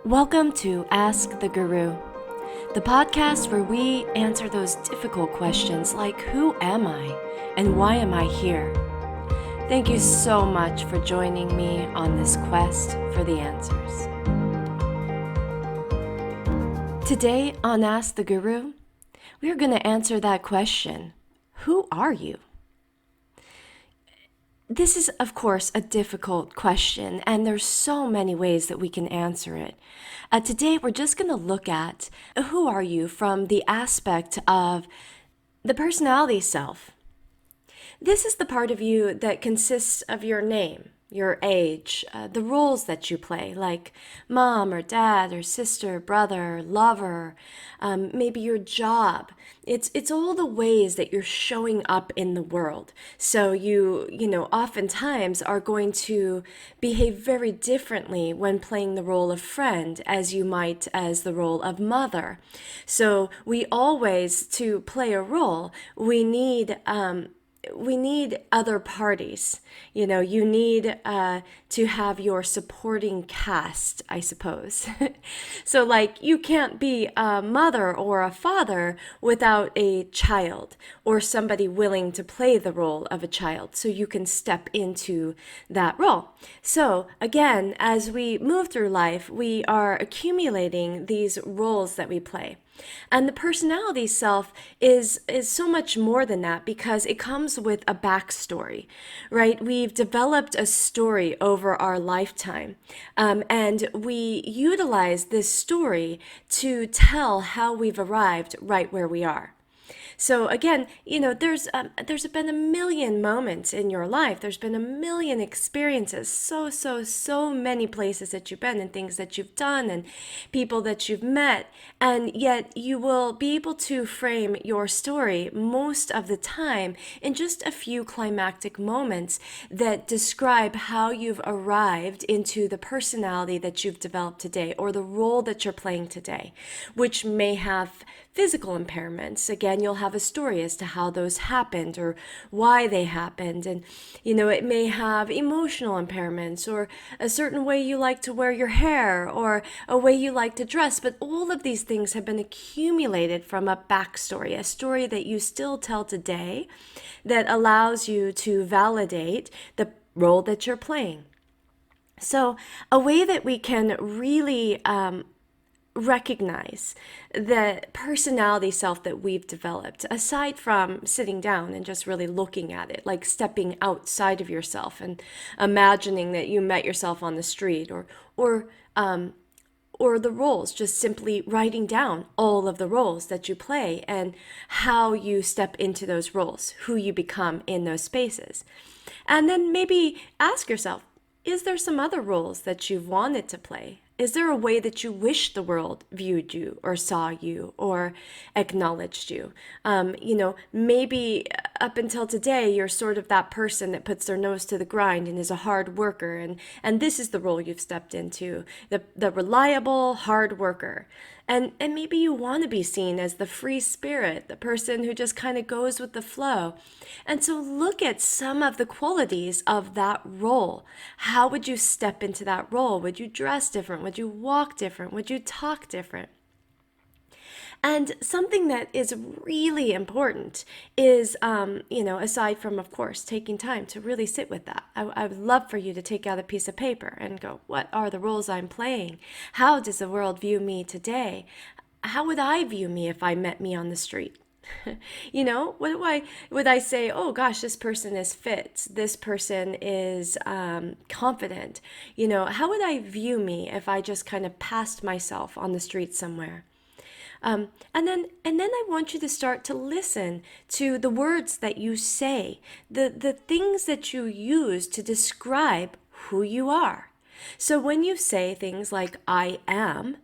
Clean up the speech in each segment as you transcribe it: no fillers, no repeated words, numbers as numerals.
Welcome to Ask the Guru, the podcast where we answer those difficult questions like who am I and why am I here? Thank you so much for joining me on this quest for the answers. Today on Ask the Guru, we are going to answer that question, who are you? This is, of course, a difficult question, and there's so many ways that we can answer it. Today, we're just going to look at who are you from the aspect of the personality self. This is the part of you that consists of your name, your age, the roles that you play, like mom or dad or sister, brother, lover, maybe your job. It's all the ways that you're showing up in the world. So you oftentimes are going to behave very differently when playing the role of friend as you might as the role of mother. So we always, to play a role, we need other parties. You need to have your supporting cast, I suppose. So like you can't be a mother or a father without a child or somebody willing to play the role of a child so you can step into that role. So again, as we move through life, we are accumulating these roles that we play. And the personality self is so much more than that because it comes with a backstory, right? We've developed a story over our lifetime, and we utilize this story to tell how we've arrived right where we are. So again, there's been a million moments in your life. There's been a million experiences, so many places that you've been and things that you've done and people that you've met. And yet you will be able to frame your story most of the time in just a few climactic moments that describe how you've arrived into the personality that you've developed today or the role that you're playing today, which may have physical impairments. Again, you'll have a story as to how those happened or why they happened. And, it may have emotional impairments or a certain way you like to wear your hair or a way you like to dress. But all of these things have been accumulated from a backstory, a story that you still tell today that allows you to validate the role that you're playing. So a way that we can really recognize the personality self that we've developed, aside from sitting down and just really looking at it, like stepping outside of yourself and imagining that you met yourself on the street, or the roles, just simply writing down all of the roles that you play and how you step into those roles, who you become in those spaces. And then maybe ask yourself, is there some other roles that you've wanted to play? Is there a way that you wish the world viewed you or saw you or acknowledged you? Maybe up until today, you're sort of that person that puts their nose to the grind and is a hard worker. And this is the role you've stepped into, the reliable hard worker. And maybe you want to be seen as the free spirit, the person who just kind of goes with the flow. And so look at some of the qualities of that role. How would you step into that role? Would you dress different? Would you walk different? Would you talk different? And something that is really important is, aside from, of course, taking time to really sit with that, I would love for you to take out a piece of paper and go, what are the roles I'm playing? How does the world view me today? How would I view me if I met me on the street? Would I say, oh gosh, this person is fit, this person is confident? How would I view me if I just kind of passed myself on the street somewhere? And then I want you to start to listen to the words that you say, the things that you use to describe who you are. So when you say things like I am,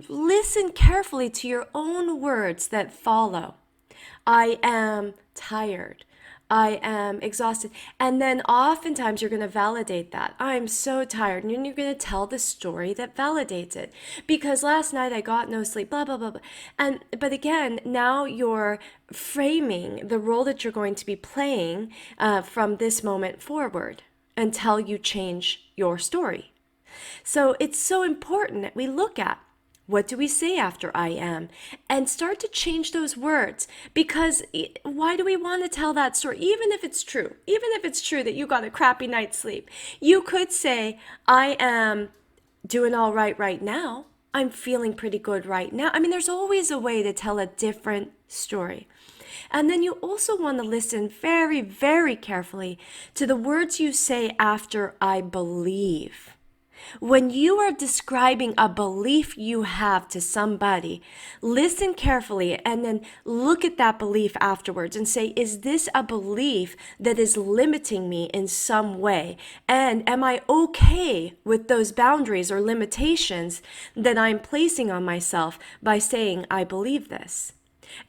listen carefully to your own words that follow. I am tired. I am exhausted. And then oftentimes you're going to validate that. I'm so tired. And you're going to tell the story that validates it. Because last night I got no sleep, blah, blah, blah, blah. But again, now you're framing the role that you're going to be playing from this moment forward until you change your story. So it's so important that we look at what do we say after I am and start to change those words, because why do we want to tell that story? Even if it's true, that you got a crappy night's sleep, you could say, I am doing all right now. I'm feeling pretty good right now. I mean, there's always a way to tell a different story. And then you also want to listen very, very carefully to the words you say after I believe. When you are describing a belief you have to somebody, listen carefully and then look at that belief afterwards and say, is this a belief that is limiting me in some way? And am I okay with those boundaries or limitations that I'm placing on myself by saying, I believe this?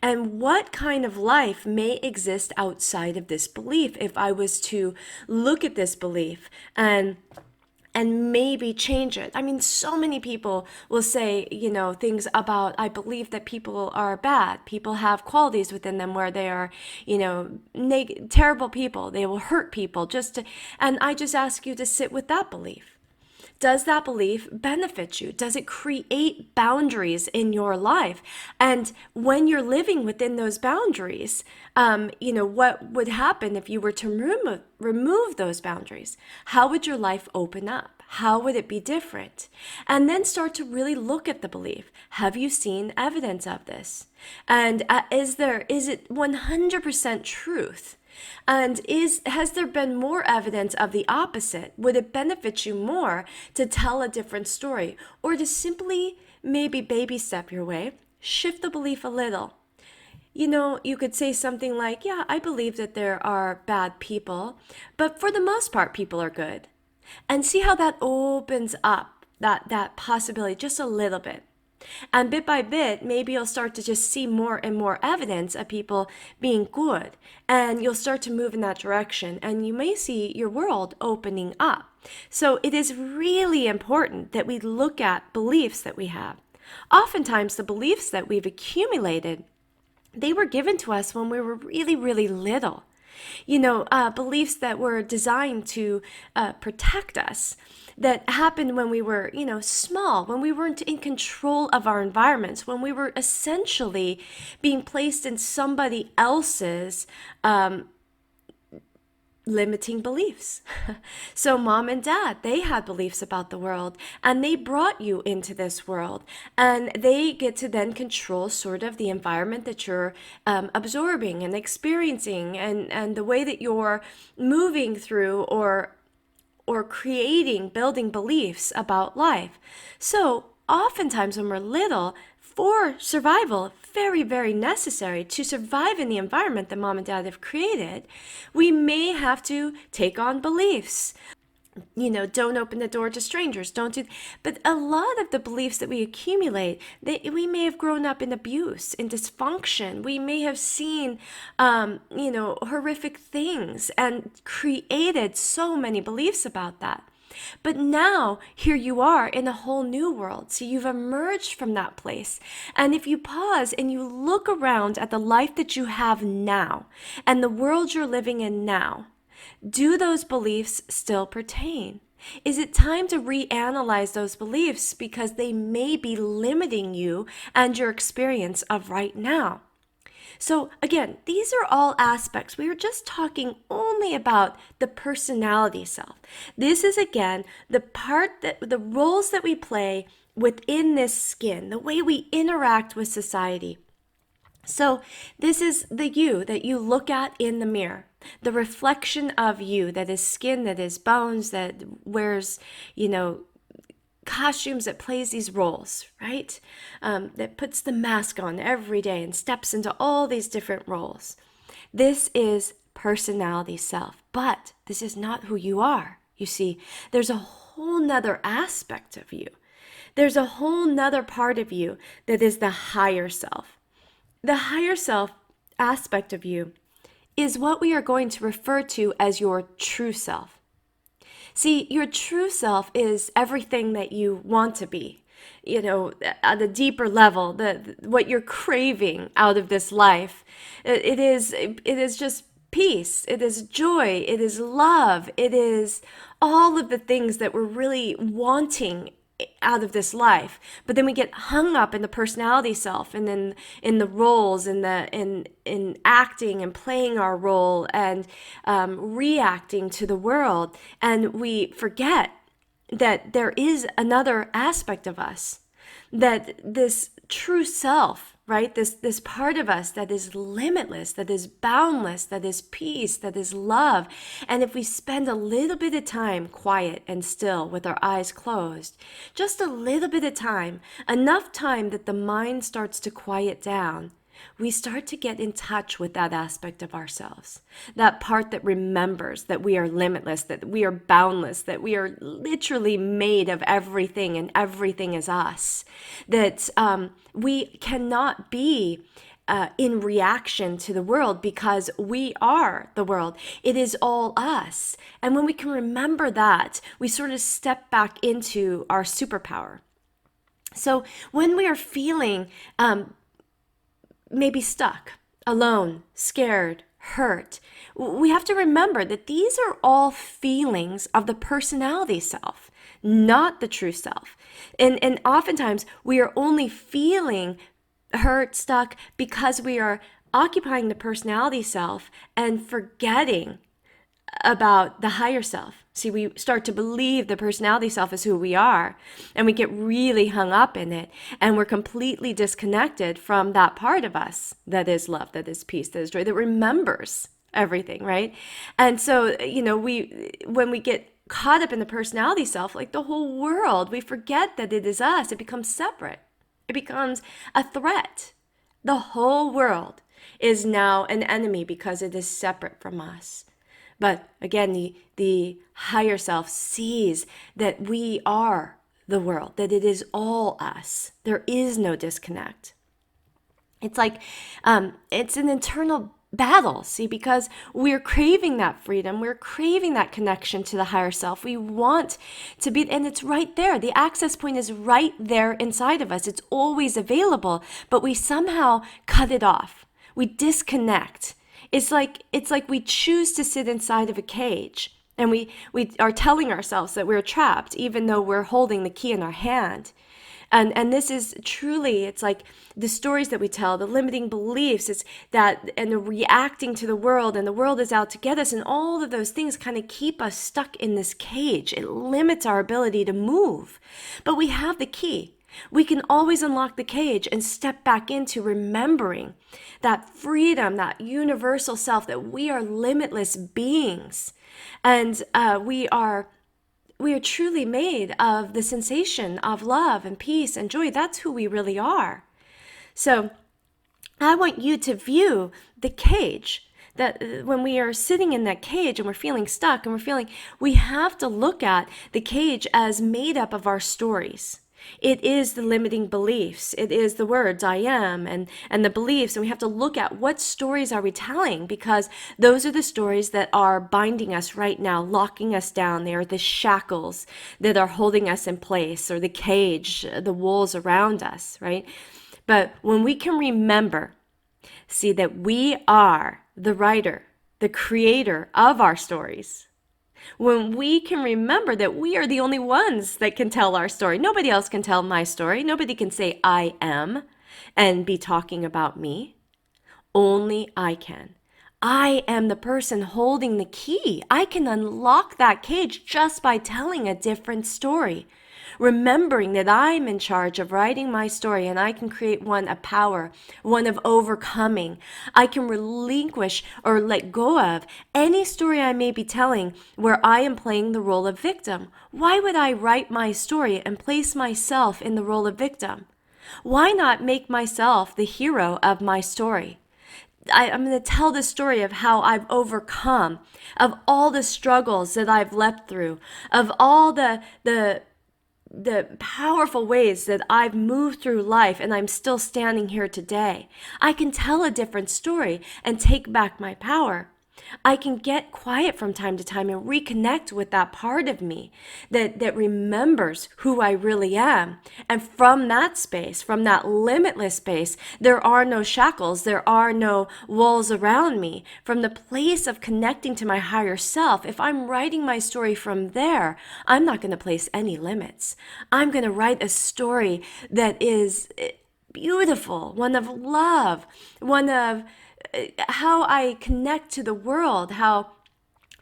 And what kind of life may exist outside of this belief if I was to look at this belief and maybe change it? I mean, so many people will say, things about, I believe that people are bad. People have qualities within them where they are, terrible people. They will hurt people and I just ask you to sit with that belief. Does that belief benefit you? Does it create boundaries in your life? And when you're living within those boundaries, what would happen if you were to remove those boundaries? How would your life open up? How would it be different? And then start to really look at the belief. Have you seen evidence of this? And is it 100% truth? And has there been more evidence of the opposite? Would it benefit you more to tell a different story, or to simply maybe baby step your way, shift the belief a little? You could say something like, yeah, I believe that there are bad people, but for the most part, people are good. And see how that opens up that possibility just a little bit. And bit by bit, maybe you'll start to just see more and more evidence of people being good. And you'll start to move in that direction. And you may see your world opening up. So it is really important that we look at beliefs that we have. Oftentimes, the beliefs that we've accumulated, they were given to us when we were really, really little. Beliefs that were designed to protect us, that happened when we were, small, when we weren't in control of our environments, when we were essentially being placed in somebody else's limiting beliefs. So mom and dad, they had beliefs about the world, and they brought you into this world, and they get to then control sort of the environment that you're absorbing and experiencing, and the way that you're moving through or building beliefs about life. So oftentimes when we're little, for survival, very, very necessary to survive in the environment that mom and dad have created, we may have to take on beliefs. Don't open the door to strangers, don't do. But a lot of the beliefs that we accumulate, we may have grown up in abuse, in dysfunction. We may have seen, horrific things and created so many beliefs about that. But now, here you are in a whole new world. So you've emerged from that place. And if you pause and you look around at the life that you have now and the world you're living in now, do those beliefs still pertain? Is it time to reanalyze those beliefs because they may be limiting you and your experience of right now? So again, these are all aspects. We are just talking only about the personality self. This is, again, the roles that we play within this skin, the way we interact with society. So this is the you that you look at in the mirror, the reflection of you that is skin, that is bones, that wears, costumes, that plays these roles, right? That puts the mask on every day and steps into all these different roles. This is personality self, but this is not who you are. You see, there's a whole nother aspect of you. There's a whole nother part of you that is the higher self. The higher self aspect of you is what we are going to refer to as your true self. See, your true self is everything that you want to be, at a deeper level, what you're craving out of this life. It is just peace, it is joy, it is love, it is all of the things that we're really wanting out of this life. But then we get hung up in the personality self, and then in the roles, in acting and playing our role, and reacting to the world, and we forget that there is another aspect of us, that this true self, right? This part of us that is limitless, that is boundless, that is peace, that is love. And if we spend a little bit of time quiet and still with our eyes closed, just a little bit of time, enough time that the mind starts to quiet down, we start to get in touch with that aspect of ourselves, that part that remembers that we are limitless, that we are boundless, that we are literally made of everything and everything is us, that we cannot be in reaction to the world because we are the world. It is all us. And when we can remember that, we sort of step back into our superpower. So when we are feeling maybe stuck, alone, scared, hurt, we have to remember that these are all feelings of the personality self, not the true self. And oftentimes we are only feeling hurt, stuck, because we are occupying the personality self and forgetting about the higher self. See, we start to believe the personality self is who we are, and we get really hung up in it, and we're completely disconnected from that part of us that is love, that is peace, that is joy, that remembers everything, right? And so, when we get caught up in the personality self, like the whole world, we forget that it is us. It becomes separate. It becomes a threat. The whole world is now an enemy because it is separate from us. But again, the higher self sees that we are the world, that it is all us. There is no disconnect. It's like, it's an internal battle, see, because we're craving that freedom. We're craving that connection to the higher self. We want to be, and it's right there. The access point is right there inside of us. It's always available, but we somehow cut it off. We disconnect. It's like we choose to sit inside of a cage, and we are telling ourselves that we're trapped, even though we're holding the key in our hand. And this is truly, it's like the stories that we tell, the limiting beliefs, it's that, and the reacting to the world, and the world is out to get us, and all of those things kind of keep us stuck in this cage. It limits our ability to move. But we have the key. We can always unlock the cage and step back into remembering that freedom, that universal self, that we are limitless beings. And we are truly made of the sensation of love and peace and joy. That's who we really are. So I want you to view the cage, that when we are sitting in that cage and we're feeling stuck and we have to look at the cage as made up of our stories. It is the limiting beliefs. It is the words I am and the beliefs. And we have to look at what stories are we telling, because those are the stories that are binding us right now, locking us down. They are the shackles that are holding us in place, or the cage, the walls around us, right? But when we can remember, see that we are the writer, the creator of our stories. When we can remember that we are the only ones that can tell our story. Nobody else can tell my story. Nobody can say I am and be talking about me. Only I can. I am the person holding the key. I can unlock that cage just by telling a different story. Remembering that I'm in charge of writing my story, and I can create one of power, one of overcoming. I can relinquish or let go of any story I may be telling where I am playing the role of victim. Why would I write my story and place myself in the role of victim? Why not make myself the hero of my story? I'm going to tell the story of how I've overcome, of all the struggles that I've leapt through, of all the powerful ways that I've moved through life, and I'm still standing here today. I can tell a different story and take back my power. I can get quiet from time to time and reconnect with that part of me that remembers who I really am. And from that space, from that limitless space, there are no shackles, there are no walls around me. From the place of connecting to my higher self, if I'm writing my story from there, I'm not going to place any limits. I'm going to write a story that is beautiful, one of love, one of how I connect to the world, how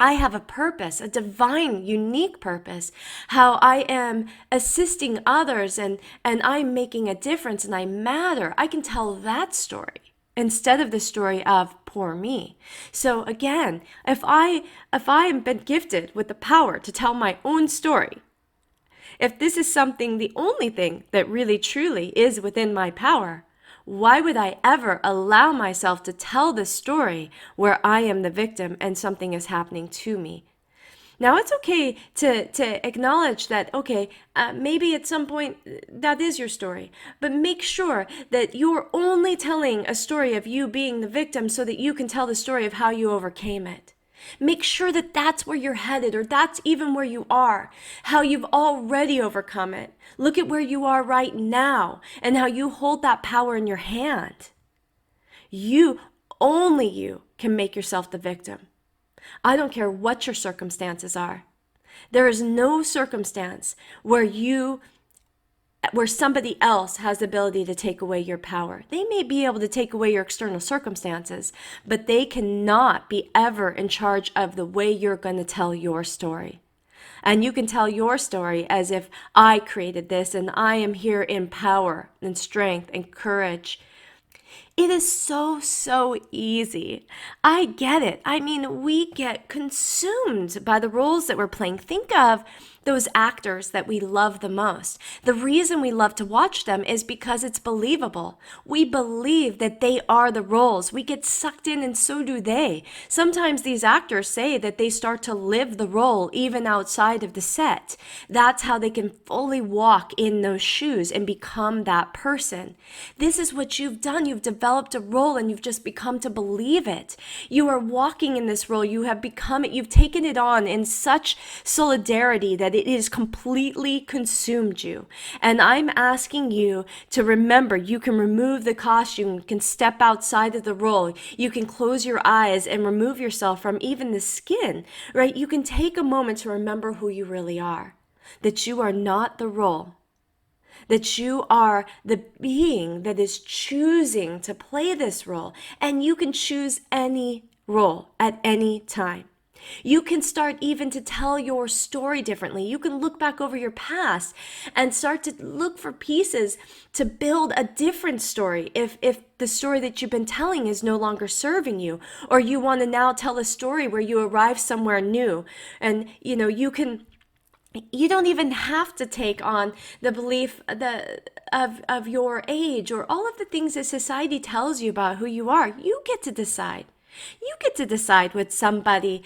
I have a purpose, a divine, unique purpose, how I am assisting others and I'm making a difference and I matter. I can tell that story instead of the story of poor me. So again, if I am been gifted with the power to tell my own story, if this is something, the only thing that really truly is within my power, why would I ever allow myself to tell the story where I am the victim and something is happening to me? Now, it's okay to acknowledge that, okay, maybe at some point that is your story, but make sure that you're only telling a story of you being the victim so that you can tell the story of how you overcame it. Make sure that that's where you're headed, or that's even where you are, how you've already overcome it. Look at where you are right now and how you hold that power in your hand. Only you can make yourself the victim. I don't care what your circumstances are. There is no circumstance where somebody else has the ability to take away your power. They may be able to take away your external circumstances, but they cannot be ever in charge of the way you're going to tell your story. And you can tell your story as if I created this and I am here in power and strength and courage. It is so easy. I get it. I mean, we get consumed by the roles that we're playing. Think of those actors that we love the most. The reason we love to watch them is because it's believable. We believe that they are the roles. We get sucked in and so do they. Sometimes these actors say that they start to live the role even outside of the set. That's how they can fully walk in those shoes and become that person. This is what you've done. You've developed a role and you've just become to believe it. You are walking in this role. You have become it. You've taken it on in such solidarity that it is completely consumed you. And I'm asking you to remember, you can remove the costume, you can step outside of the role, you can close your eyes and remove yourself from even the skin, right? You can take a moment to remember who you really are, that you are not the role, that you are the being that is choosing to play this role, and you can choose any role at any time. You can start even to tell your story differently. You can look back over your past and start to look for pieces to build a different story if the story that you've been telling is no longer serving you, or you want to now tell a story where you arrive somewhere new. And you don't even have to take on the belief of your age or all of the things that society tells you about who you are. You get to decide. You get to decide what somebody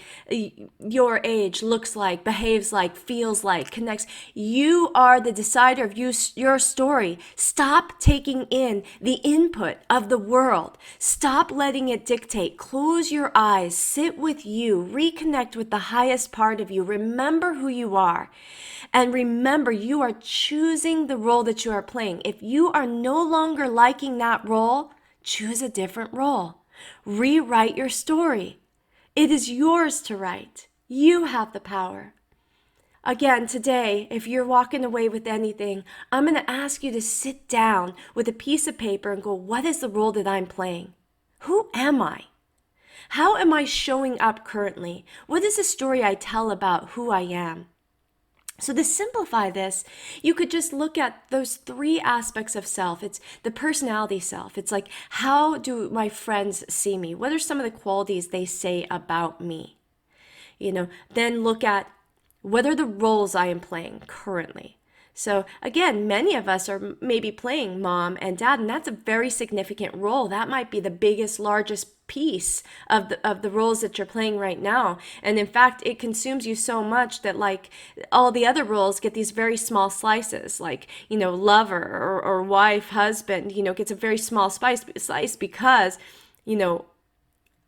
your age looks like, behaves like, feels like, connects. You are the decider of your story. Stop taking in the input of the world. Stop letting it dictate. Close your eyes. Sit with you. Reconnect with the highest part of you. Remember who you are. And remember, you are choosing the role that you are playing. If you are no longer liking that role, choose a different role. Rewrite your story. It is yours to write. You have the power. Again, today, if you're walking away with anything, I'm going to ask you to sit down with a piece of paper and go, what is the role that I'm playing? Who am I? How am I showing up currently? What is the story I tell about who I am? So to simplify this, you could just look at those three aspects of self. It's the personality self. It's like, how do my friends see me? What are some of the qualities they say about me? Then look at what are the roles I am playing currently. So again, many of us are maybe playing mom and dad, and that's a very significant role. That might be the biggest, largest piece of the roles that you're playing right now. And in fact, it consumes you so much that like all the other roles get these very small slices, like, lover or wife, husband, gets a very small slice because,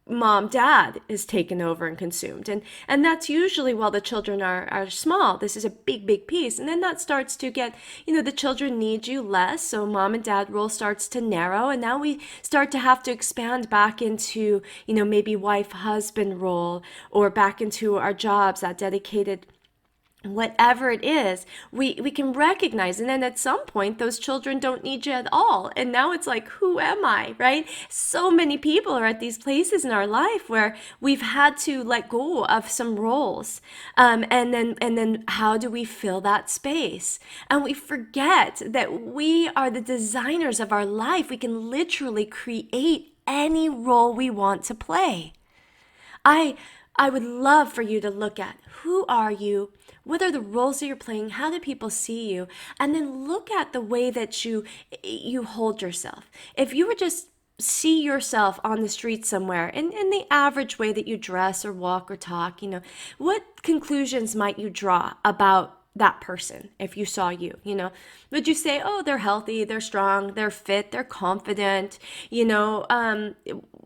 mom, dad is taken over and consumed. And that's usually while the children are small. This is a big piece. And then that starts to get, the children need you less. So mom and dad role starts to narrow. And now we start to have to expand back into, maybe wife, husband role, or back into our jobs, that dedicated, whatever it is, we can recognize. And then at some point, those children don't need you at all. And now it's like, who am I, right? So many people are at these places in our life where we've had to let go of some roles. And then how do we fill that space? And we forget that we are the designers of our life. We can literally create any role we want to play. I would love for you to look at, who are you? What are the roles that you're playing? How do people see you? And then look at the way that you hold yourself. If you were just see yourself on the street somewhere in the average way that you dress or walk or talk, what conclusions might you draw about that person if you saw you? Would you say, oh, they're healthy, they're strong, they're fit, they're confident?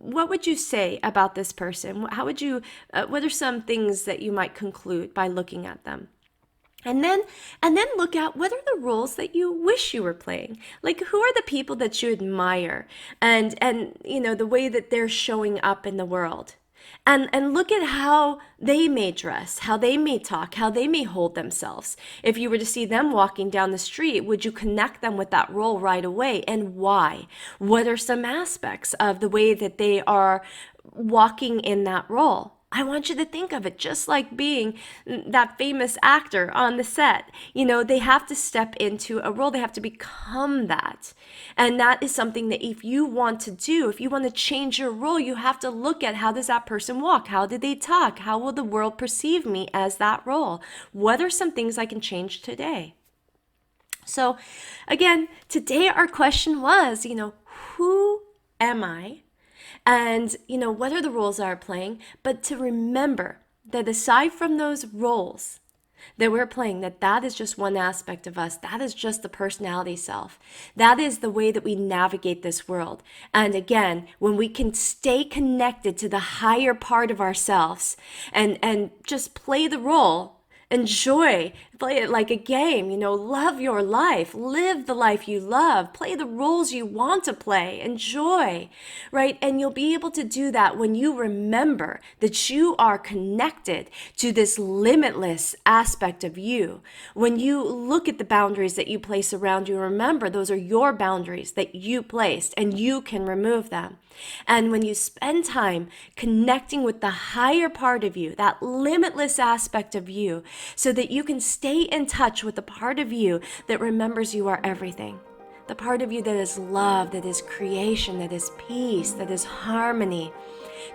What would you say about this person? How would you, what are some things that you might conclude by looking at them? And then look at, what are the roles that you wish you were playing? Like, who are the people that you admire, and the way that they're showing up in the world? And look at how they may dress, how they may talk, how they may hold themselves. If you were to see them walking down the street, would you connect them with that role right away? And why? What are some aspects of the way that they are walking in that role? I want you to think of it just like being that famous actor on the set. They have to step into a role. They have to become that. And that is something that if you want to do, if you want to change your role, you have to look at, how does that person walk? How do they talk? How will the world perceive me as that role? What are some things I can change today? So again, today our question was, who am I? And, what are the roles that are playing? But to remember that aside from those roles that we're playing, that is just one aspect of us. That is just the personality self. That is the way that we navigate this world. And again, when we can stay connected to the higher part of ourselves and just play the role, enjoy, play it like a game, love your life, live the life you love, play the roles you want to play, enjoy, right? And you'll be able to do that when you remember that you are connected to this limitless aspect of you. When you look at the boundaries that you place around you, remember those are your boundaries that you placed, and you can remove them. And when you spend time connecting with the higher part of you, that limitless aspect of you, so that you can stay in touch with the part of you that remembers you are everything, the part of you that is love, that is creation, that is peace, that is harmony.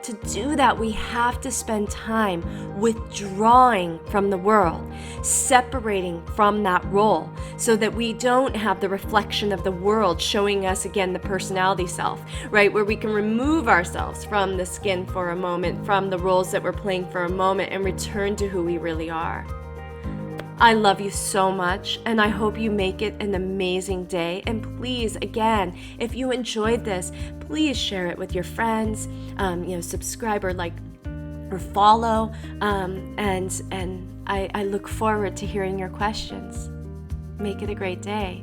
To do that, we have to spend time withdrawing from the world, separating from that role, so that we don't have the reflection of the world showing us again the personality self, right? Where we can remove ourselves from the skin for a moment, from the roles that we're playing for a moment, and return to who we really are. I love you so much, and I hope you make it an amazing day. And please, again, if you enjoyed this, please share it with your friends, subscribe or like or follow, and I look forward to hearing your questions. Make it a great day.